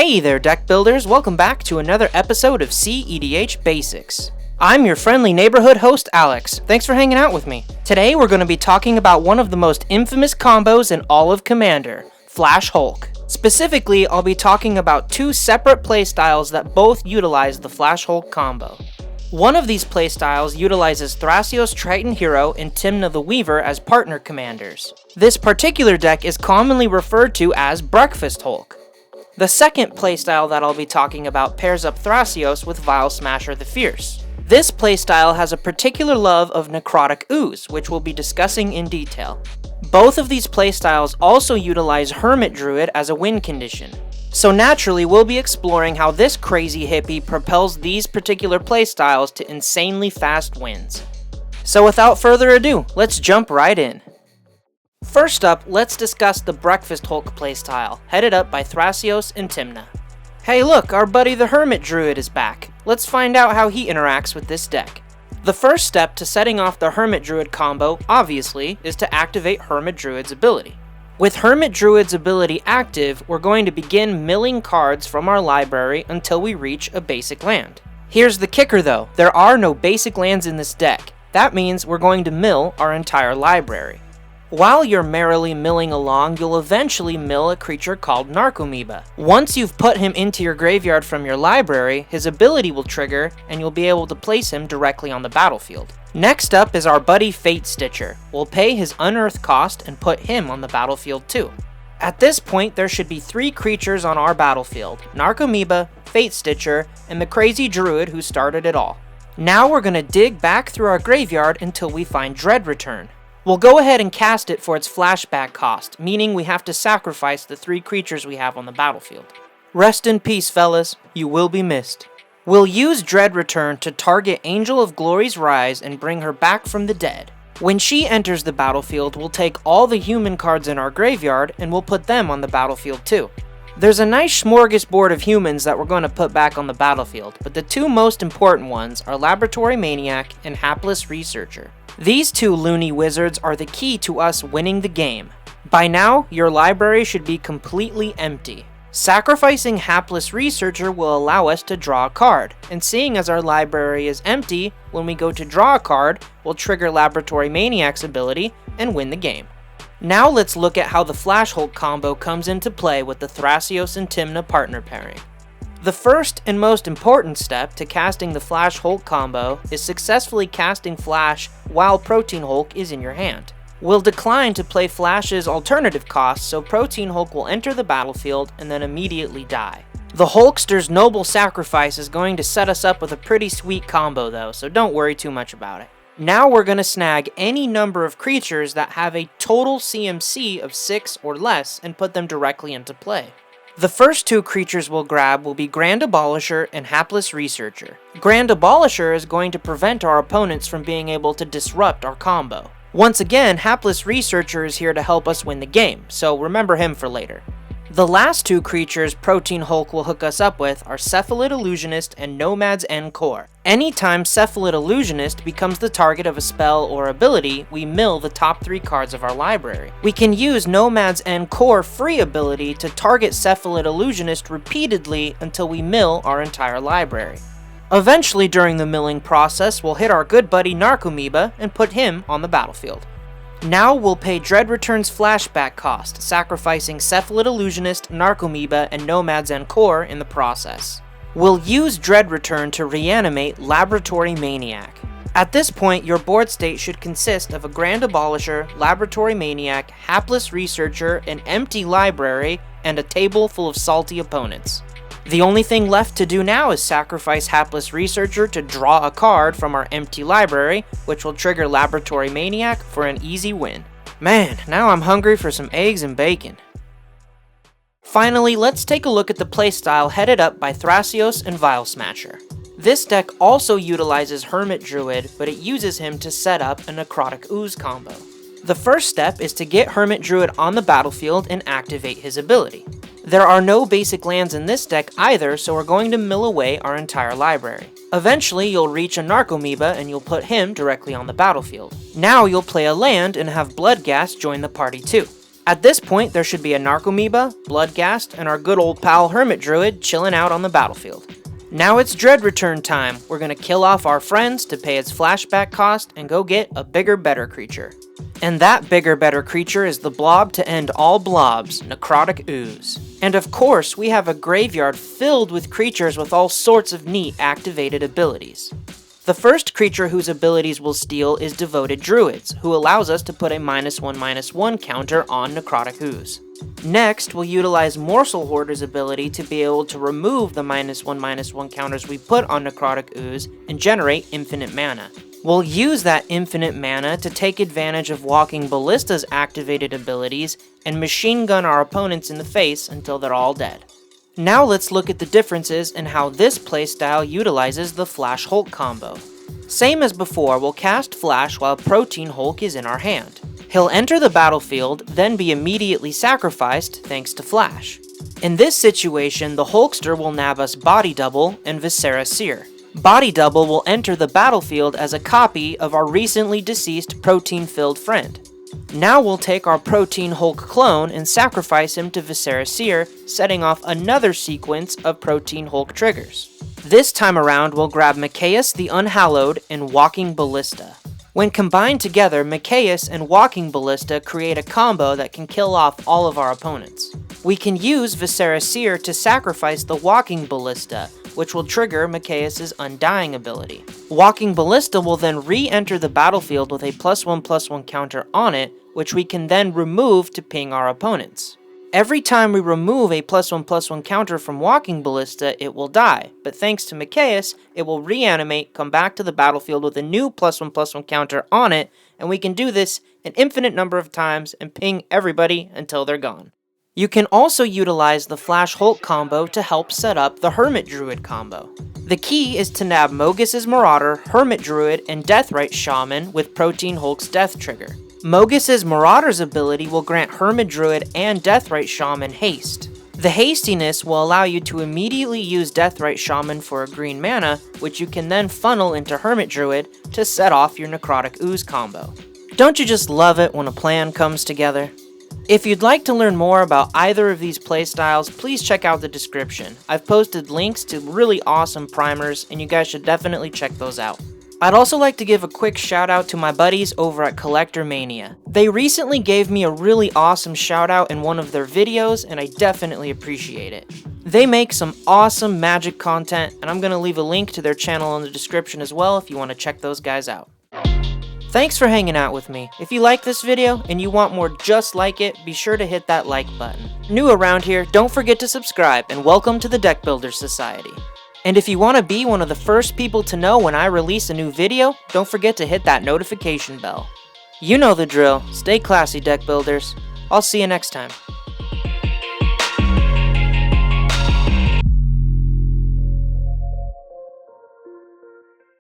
Hey there, deck builders! Welcome back to another episode of cEDH Basics. I'm your friendly neighborhood host, Alex. Thanks for hanging out with me. Today we're going to be talking about one of the most infamous combos in all of Commander, Flash Hulk. Specifically, I'll be talking about two separate playstyles that both utilize the Flash Hulk combo. One of these playstyles utilizes Thrasios Triton Hero and Tymna the Weaver as partner commanders. This particular deck is commonly referred to as Breakfast Hulk. The second playstyle that I'll be talking about pairs up Thrasios with Vile Smasher the Fierce. This playstyle has a particular love of Necrotic Ooze, which we'll be discussing in detail. Both of these playstyles also utilize Hermit Druid as a win condition. So naturally, we'll be exploring how this crazy hippie propels these particular playstyles to insanely fast wins. So without further ado, let's jump right in. First up, let's discuss the Breakfast Hulk playstyle, headed up by Thrasios and Tymna. Hey look, our buddy the Hermit Druid is back. Let's find out how he interacts with this deck. The first step to setting off the Hermit Druid combo, obviously, is to activate Hermit Druid's ability. With Hermit Druid's ability active, we're going to begin milling cards from our library until we reach a basic land. Here's the kicker though, there are no basic lands in this deck. That means we're going to mill our entire library. While you're merrily milling along, you'll eventually mill a creature called Narcomoeba. Once you've put him into your graveyard from your library, his ability will trigger, and you'll be able to place him directly on the battlefield. Next up is our buddy Fate Stitcher. We'll pay his unearth cost and put him on the battlefield too. At this point, there should be 3 creatures on our battlefield: Narcomoeba, Fate Stitcher, and the crazy druid who started it all. Now we're gonna dig back through our graveyard until we find Dread Return. We'll go ahead and cast it for its flashback cost, meaning we have to sacrifice the 3 creatures we have on the battlefield. Rest in peace, fellas. You will be missed. We'll use Dread Return to target Angel of Glory's Rise and bring her back from the dead. When she enters the battlefield, we'll take all the human cards in our graveyard and we'll put them on the battlefield too. There's a nice smorgasbord of humans that we're going to put back on the battlefield, but the 2 most important ones are Laboratory Maniac and Hapless Researcher. These 2 loony wizards are the key to us winning the game. By now, your library should be completely empty. Sacrificing Hapless Researcher will allow us to draw a card, and seeing as our library is empty, when we go to draw a card, we'll trigger Laboratory Maniac's ability and win the game. Now let's look at how the Flash Hulk combo comes into play with the Thrasios and Tymna partner pairing. The first and most important step to casting the Flash Hulk combo is successfully casting Flash while Protean Hulk is in your hand. We'll decline to play Flash's alternative cost, so Protean Hulk will enter the battlefield and then immediately die. The Hulkster's Noble Sacrifice is going to set us up with a pretty sweet combo though, so don't worry too much about it. Now we're going to snag any number of creatures that have a total CMC of 6 or less and put them directly into play. The first 2 creatures we'll grab will be Grand Abolisher and Hapless Researcher. Grand Abolisher is going to prevent our opponents from being able to disrupt our combo. Once again, Hapless Researcher is here to help us win the game, so remember him for later. The last 2 creatures Protean Hulk will hook us up with are Cephalid Illusionist and Nomad's End Core. Anytime Cephalid Illusionist becomes the target of a spell or ability, we mill the top 3 cards of our library. We can use Nomad's End Core free ability to target Cephalid Illusionist repeatedly until we mill our entire library. Eventually during the milling process, we'll hit our good buddy Narcomoeba and put him on the battlefield. Now we'll pay Dread Return's flashback cost, sacrificing Cephalid Illusionist, Narcomoeba, and Nomad's End Core in the process. We'll use Dread Return to reanimate Laboratory Maniac. At this point, your board state should consist of a Grand Abolisher, Laboratory Maniac, Hapless Researcher, an empty library, and a table full of salty opponents. The only thing left to do now is sacrifice Hapless Researcher to draw a card from our empty library, which will trigger Laboratory Maniac for an easy win. Man, now I'm hungry for some eggs and bacon. Finally, let's take a look at the playstyle headed up by Thrasios and Vile Smasher. This deck also utilizes Hermit Druid, but it uses him to set up a Necrotic Ooze combo. The first step is to get Hermit Druid on the battlefield and activate his ability. There are no basic lands in this deck either, so we're going to mill away our entire library. Eventually, you'll reach a Narcomoeba and you'll put him directly on the battlefield. Now you'll play a land and have Bloodghast join the party too. At this point, there should be a Narcomoeba, Bloodghast, and our good old pal Hermit Druid chilling out on the battlefield. Now it's Dread return time. We're gonna kill off our friends to pay its flashback cost and go get a bigger, better creature. And that bigger, better creature is the blob to end all blobs, Necrotic Ooze. And of course, we have a graveyard filled with creatures with all sorts of neat activated abilities. The first creature whose abilities we'll steal is Devoted Druids, who allows us to put a -1/-1 counter on Necrotic Ooze. Next, we'll utilize Morsel Hoarder's ability to be able to remove the -1/-1 counters we put on Necrotic Ooze and generate infinite mana. We'll use that infinite mana to take advantage of Walking Ballista's activated abilities and machine gun our opponents in the face until they're all dead. Now let's look at the differences in how this playstyle utilizes the Flash Hulk combo. Same as before, we'll cast Flash while Protean Hulk is in our hand. He'll enter the battlefield, then be immediately sacrificed thanks to Flash. In this situation, the Hulkster will nab us Body Double and Viscera Seer. Body Double will enter the battlefield as a copy of our recently deceased protein-filled friend. Now we'll take our Protean Hulk clone and sacrifice him to Viscera Seer, setting off another sequence of Protean Hulk triggers. This time around, we'll grab Mikaeus the Unhallowed and Walking Ballista. When combined together, Mikaeus and Walking Ballista create a combo that can kill off all of our opponents. We can use Viscera Seer to sacrifice the Walking Ballista, which will trigger Mikaeus' Undying ability. Walking Ballista will then re-enter the battlefield with a +1/+1 counter on it, which we can then remove to ping our opponents. Every time we remove a +1/+1 counter from Walking Ballista, it will die, but thanks to Mikaeus, it will reanimate, come back to the battlefield with a new +1/+1 counter on it, and we can do this an infinite number of times and ping everybody until they're gone. You can also utilize the Flash Hulk combo to help set up the Hermit Druid combo. The key is to nab Mogus's Marauder, Hermit Druid, and Deathrite Shaman with Protean Hulk's Death Trigger. Mogus's Marauder's ability will grant Hermit Druid and Deathrite Shaman haste. The hastiness will allow you to immediately use Deathrite Shaman for a green mana, which you can then funnel into Hermit Druid to set off your Necrotic Ooze combo. Don't you just love it when a plan comes together? If you'd like to learn more about either of these playstyles, please check out the description. I've posted links to really awesome primers, and you guys should definitely check those out. I'd also like to give a quick shout out to my buddies over at CollectorMania. They recently gave me a really awesome shout out in one of their videos, and I definitely appreciate it. They make some awesome Magic content, and I'm going to leave a link to their channel in the description as well if you want to check those guys out. Thanks for hanging out with me. If you like this video and you want more just like it, be sure to hit that like button. New around here, don't forget to subscribe, and welcome to the Deck Builders Society. And if you want to be one of the first people to know when I release a new video, don't forget to hit that notification bell. You know the drill. Stay classy, Deck Builders. I'll see you next time.